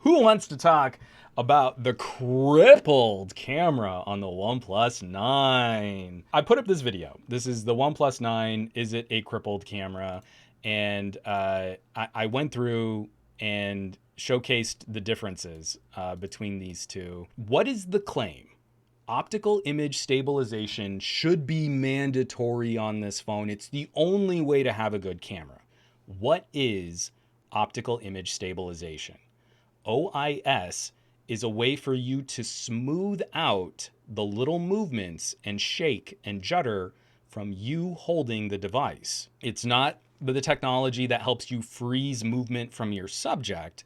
Who wants to talk about the crippled camera on the OnePlus 9? I put up this video. This is the OnePlus 9. Is it a crippled camera? And I went through and showcased the differences between these two. What is the claim? Optical image stabilization should be mandatory on this phone. It's the only way to have a good camera. What is optical image stabilization? OIS is a way for you to smooth out the little movements and shake and judder from you holding the device. It's not the technology that helps you freeze movement from your subject.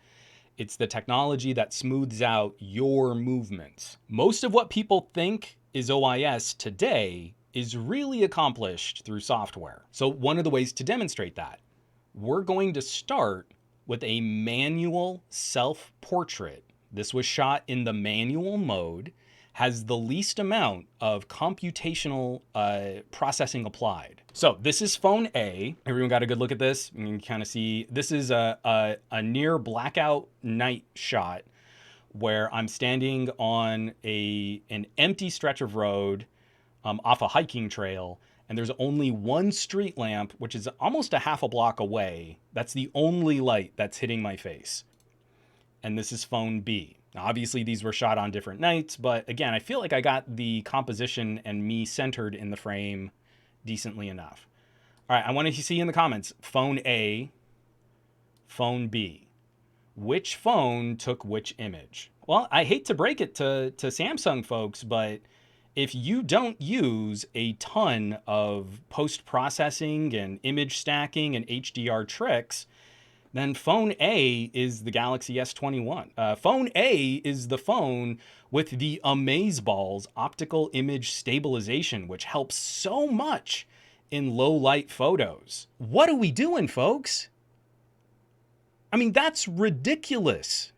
It's the technology that smooths out your movements. Most of what people think is OIS today is really accomplished through software. So one of the ways to demonstrate that, we're going to start with a manual self-portrait. This was shot in the manual mode, has the least amount of computational processing applied. So this is phone A. Everyone got a good look at this? You can kind of see, this is a near blackout night shot where I'm standing on an empty stretch of road off a hiking trail, and there's only one street lamp, which is almost a half a block away. That's the only light that's hitting my face. And this is phone B. Now, obviously, these were shot on different nights, but again, I feel like I got the composition and me centered in the frame decently enough. All right, I want to see in the comments, phone A, phone B. Which phone took which image? Well, I hate to break it to Samsung folks, but if you don't use a ton of post-processing and image stacking and HDR tricks, then phone A is the Galaxy S21. Phone A is the phone with the Amazeballs optical image stabilization, which helps so much in low light photos. What are we doing, folks? I mean, that's ridiculous.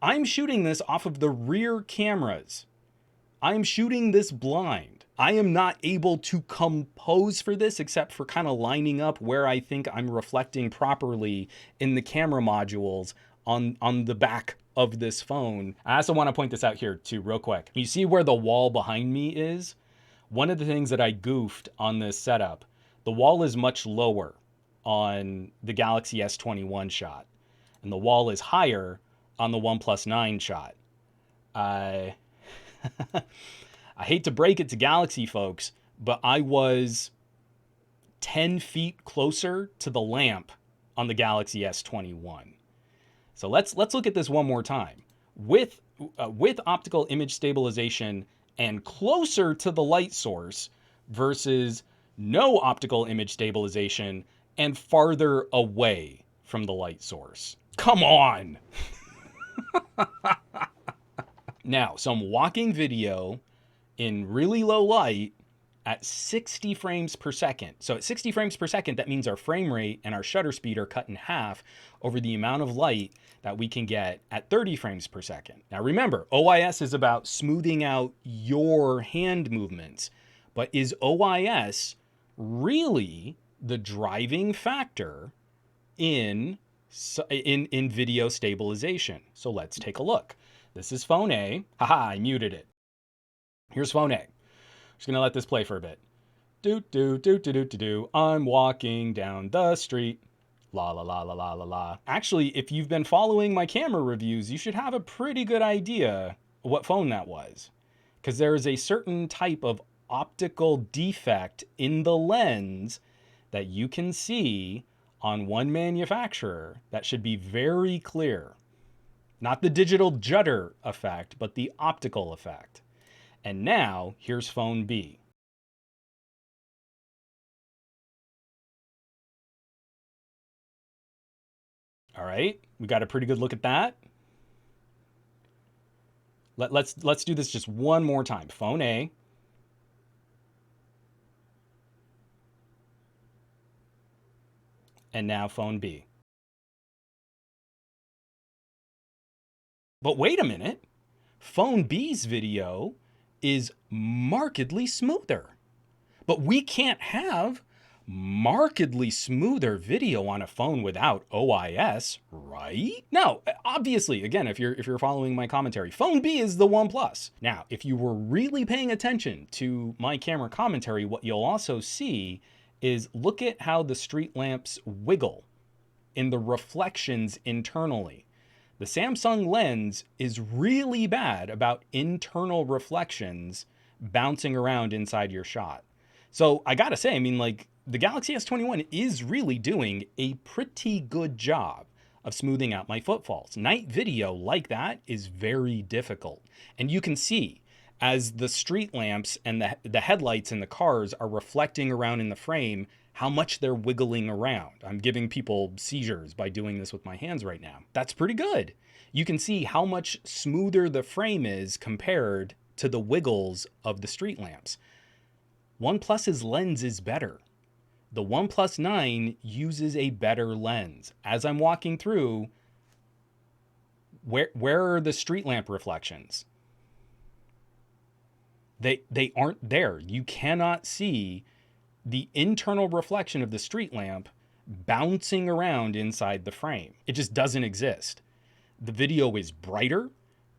I'm shooting this off of the rear cameras. I'm shooting this blind. I am not able to compose for this except for kind of lining up where I think I'm reflecting properly in the camera modules on the back of this phone. I also want to point this out here too, real quick. You see where the wall behind me is? One of the things that I goofed on this setup, the wall is much lower on the Galaxy S21 shot, and the wall is higher on the OnePlus 9 shot. I hate to break it to Galaxy folks, but I was 10 feet closer to the lamp on the Galaxy S21. So let's look at this one more time. With optical image stabilization and closer to the light source versus no optical image stabilization and farther away from the light source. Come on! Now, some walking video in really low light at 60 frames per second. So at 60 frames per second, that means our frame rate and our shutter speed are cut in half over the amount of light that we can get at 30 frames per second. Now remember, OIS is about smoothing out your hand movements, but is OIS really the driving factor in video stabilization? So let's take a look. This is phone A. Haha, I muted it. Here's phone A. Just gonna let this play for a bit. I'm walking down the street. La la la la la la la. Actually, if you've been following my camera reviews, you should have a pretty good idea what phone that was. Because there is a certain type of optical defect in the lens that you can see on one manufacturer that should be very clear. Not the digital judder effect, but the optical effect. And now, here's phone B. All right, we got a pretty good look at that. Let's do this just one more time. Phone A. And now phone B. But wait a minute. Phone B's video is markedly smoother. But we can't have markedly smoother video on a phone without OIS, right? Now, obviously, again, if you're following my commentary, phone B is the OnePlus. Now, if you were really paying attention to my camera commentary, what you'll also see is look at how the street lamps wiggle in the reflections internally. The Samsung lens is really bad about internal reflections bouncing around inside your shot. So I gotta say, I mean, like, the Galaxy S21 is really doing a pretty good job of smoothing out my footfalls. Night video like that is very difficult. And you can see as the street lamps and the headlights in the cars are reflecting around in the frame, how much they're wiggling around. I'm giving people seizures by doing this with my hands right now. That's pretty good. You can see how much smoother the frame is compared to the wiggles of the street lamps. OnePlus's lens is better. The OnePlus 9 uses a better lens. As I'm walking through, where are the street lamp reflections? They aren't there. You cannot see the internal reflection of the street lamp bouncing around inside the frame. It just doesn't exist. The video is brighter,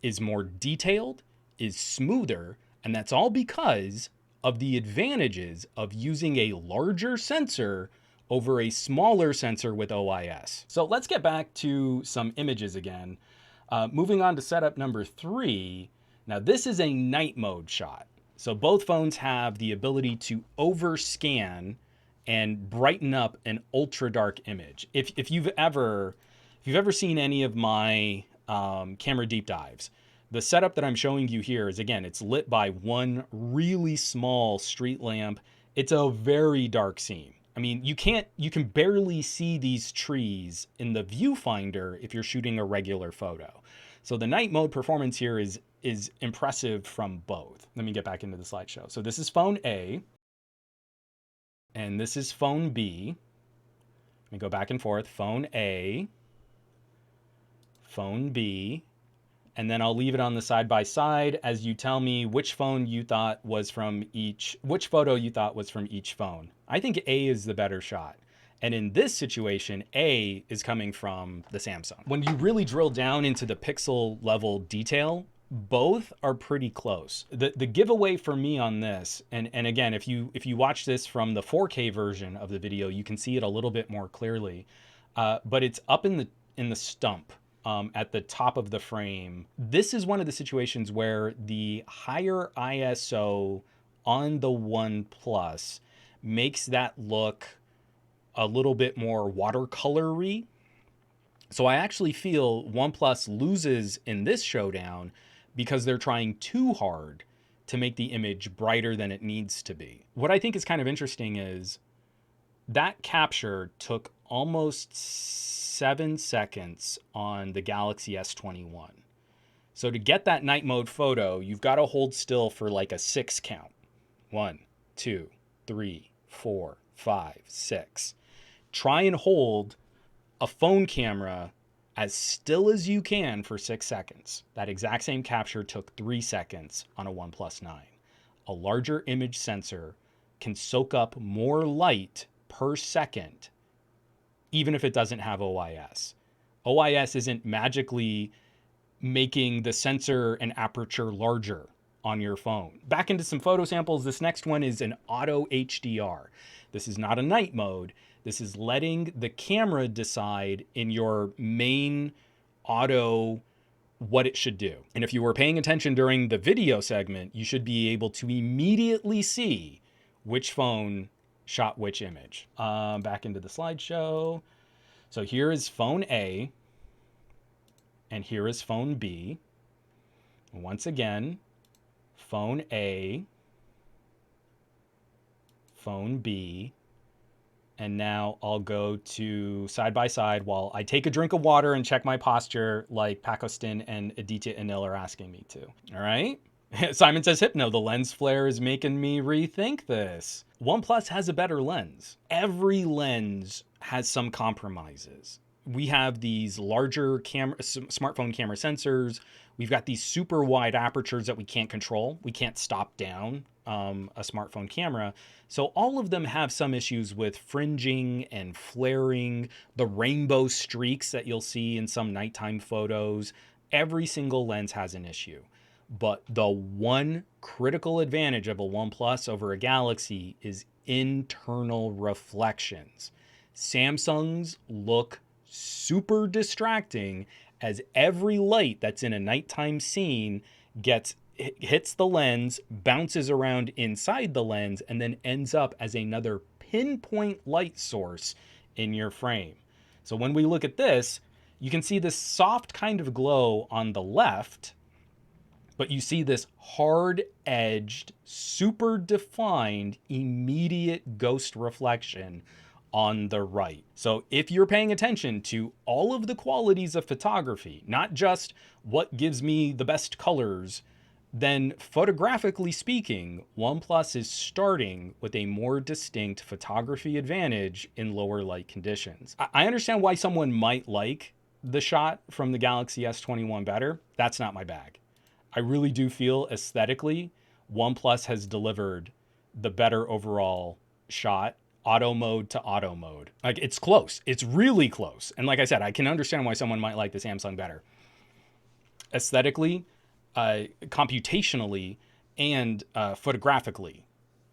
is more detailed, is smoother, and that's all because of the advantages of using a larger sensor over a smaller sensor with OIS. So let's get back to some images again. Moving on to setup number 3. Now this is a night mode shot. So both phones have the ability to overscan and brighten up an ultra dark image. If you've ever seen any of my camera deep dives, the setup that I'm showing you here is, again, it's lit by one really small street lamp. It's a very dark scene. I mean, you can barely see these trees in the viewfinder if you're shooting a regular photo. So the night mode performance here is impressive from both. Let me get back into the slideshow. So this is phone A, and this is phone B. Let me go back and forth. Phone A, phone B, and then I'll leave it on the side by side as you tell me which phone you thought was from which photo you thought was from each phone. I think A is the better shot. And in this situation, A is coming from the Samsung. When you really drill down into the pixel level detail, both are pretty close. The giveaway for me on this, and again, if you watch this from the 4K version of the video, you can see it a little bit more clearly, but it's up in the stump at the top of the frame. This is one of the situations where the higher ISO on the OnePlus makes that look a little bit more watercolory. So I actually feel OnePlus loses in this showdown because they're trying too hard to make the image brighter than it needs to be. What I think is kind of interesting is that capture took almost 7 seconds on the Galaxy S21. So to get that night mode photo, you've got to hold still for like a 6 count. 1, 2, 3, 4, 5, 6. Try and hold a phone camera as still as you can for 6 seconds. That exact same capture took 3 seconds on a OnePlus 9. A larger image sensor can soak up more light per second, even if it doesn't have OIS. OIS isn't magically making the sensor and aperture larger on your phone. Back into some photo samples. This next one is an auto HDR. This is not a night mode. This is letting the camera decide in your main auto what it should do. And if you were paying attention during the video segment, you should be able to immediately see which phone shot which image. Back into the slideshow. So here is phone A, and here is phone B. Once again, phone A, phone B, and now I'll go to side by side while I take a drink of water and check my posture like Pakistan and Aditya Anil are asking me to. All right? Simon says, Hypno, the lens flare is making me rethink this. OnePlus has a better lens. Every lens has some compromises. We have these larger smartphone camera sensors. We've got these super wide apertures that we can't control. We can't stop down a smartphone camera. So all of them have some issues with fringing and flaring, the rainbow streaks that you'll see in some nighttime photos. Every single lens has an issue. But the one critical advantage of a OnePlus over a Galaxy is internal reflections. Samsung's look super distracting as every light that's in a nighttime scene hits the lens, bounces around inside the lens, and then ends up as another pinpoint light source in your frame. So when we look at this, you can see this soft kind of glow on the left, but you see this hard-edged, super defined, immediate ghost reflection on the right. So if you're paying attention to all of the qualities of photography, not just what gives me the best colors, then photographically speaking, OnePlus is starting with a more distinct photography advantage in lower light conditions. I understand why someone might like the shot from the Galaxy S21 better. That's not my bag. I really do feel aesthetically, OnePlus has delivered the better overall shot, auto mode to auto mode. Like, it's close. It's really close. And like I said, I can understand why someone might like the Samsung better. Aesthetically, computationally, and photographically,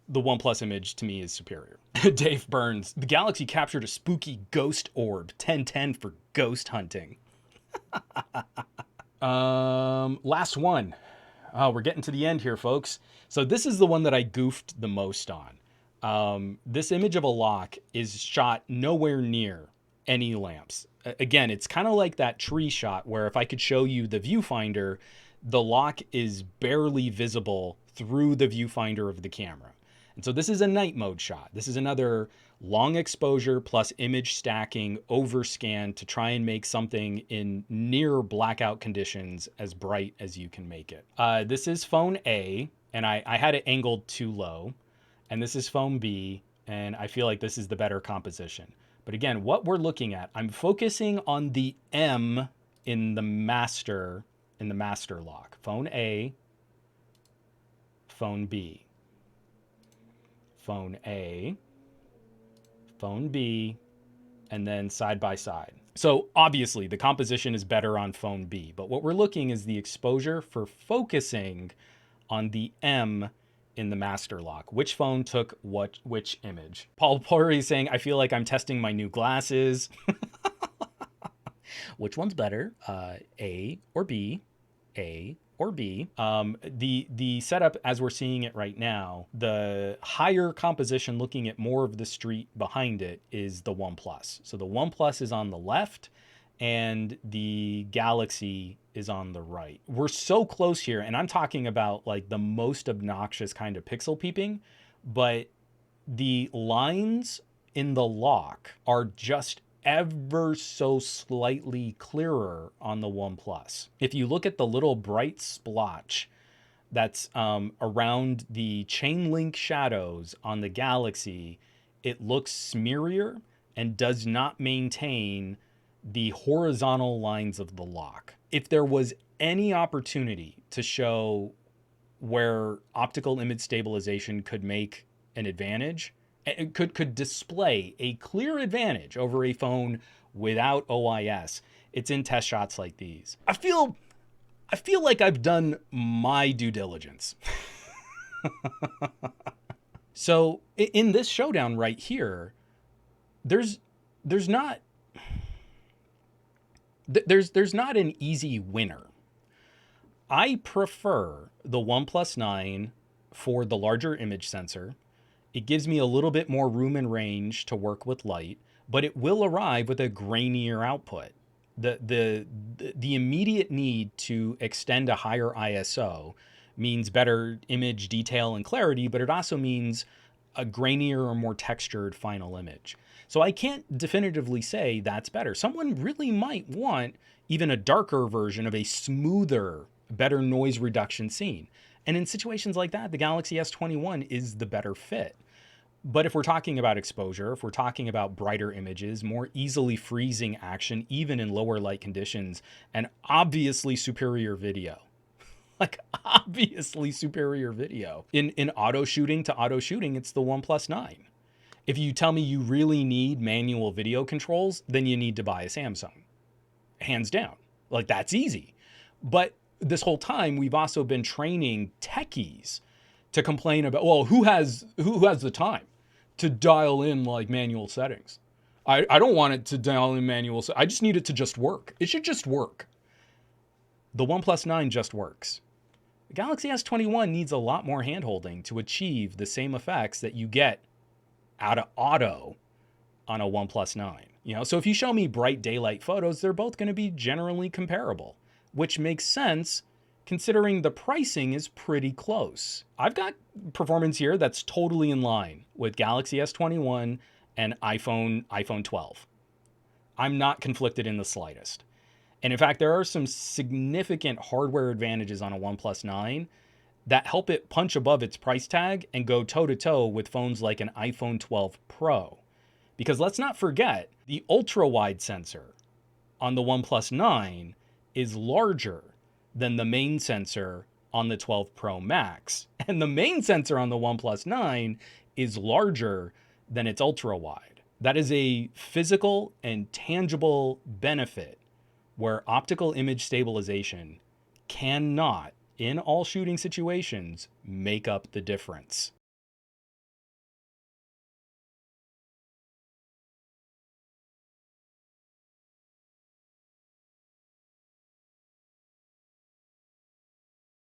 the OnePlus image to me is superior. Dave Burns, the Galaxy captured a spooky ghost orb, 10/10 for ghost hunting. Last one. Oh, we're getting to the end here, folks. So this is the one that I goofed the most on. This image of a lock is shot nowhere near any lamps. Again, it's kind of like that tree shot where if I could show you the viewfinder, the lock is barely visible through the viewfinder of the camera. And so this is a night mode shot. This is another long exposure plus image stacking overscan to try and make something in near blackout conditions as bright as you can make it. This is phone A, and I had it angled too low. And this is phone B, and I feel like this is the better composition. But again, what we're looking at, I'm focusing on the M in the master lock. Phone A, phone B. Phone A, phone B, and then side by side. So obviously the composition is better on phone B, but what we're looking is the exposure for focusing on the M in the master lock. Which phone took which image? Paul Pori is saying, I feel like I'm testing my new glasses. Which one's better? A or B? A or B. The setup as we're seeing it right now, the higher composition looking at more of the street behind it is the OnePlus. So the OnePlus is on the left and the Galaxy is on the right. We're so close here, and I'm talking about like the most obnoxious kind of pixel peeping, but the lines in the lock are just ever so slightly clearer on the OnePlus. If you look at the little bright splotch that's around the chain link shadows on the Galaxy, it looks smearier and does not maintain the horizontal lines of the lock. If there was any opportunity to show where optical image stabilization could make an advantage, it could display a clear advantage over a phone without OIS, it's in test shots like these. I feel like I've done my due diligence. So in this showdown right here, there's not an easy winner. I prefer the OnePlus 9 for the larger image sensor. It gives me a little bit more room and range to work with light, but it will arrive with a grainier output. The immediate need to extend a higher ISO means better image detail and clarity, but it also means a grainier or more textured final image. So I can't definitively say that's better. Someone really might want even a darker version of a smoother, better noise reduction scene. And in situations like that, the Galaxy S21 is the better fit. But if we're talking about exposure, if we're talking about brighter images, more easily freezing action, even in lower light conditions, and obviously superior video, Like, obviously superior video. In auto shooting to auto shooting, it's the OnePlus 9. If you tell me you really need manual video controls, then you need to buy a Samsung. Hands down. Like, that's easy. But this whole time, we've also been training techies to complain about, well, who has the time to dial in like manual settings? I don't want it to dial in manual. I just need it to just work. It should just work. The OnePlus 9 just works. The Galaxy S21 needs a lot more handholding to achieve the same effects that you get out of auto on a OnePlus 9. You know, so if you show me bright daylight photos, they're both going to be generally comparable, which makes sense considering the pricing is pretty close. I've got performance here that's totally in line with Galaxy S21 and iPhone 12. I'm not conflicted in the slightest. And in fact, there are some significant hardware advantages on a OnePlus 9 that help it punch above its price tag and go toe-to-toe with phones like an iPhone 12 Pro. Because let's not forget, the ultra-wide sensor on the OnePlus 9 is larger than the main sensor on the 12 Pro Max. And the main sensor on the OnePlus 9 is larger than its ultra-wide. That is a physical and tangible benefit where optical image stabilization cannot, in all shooting situations, make up the difference.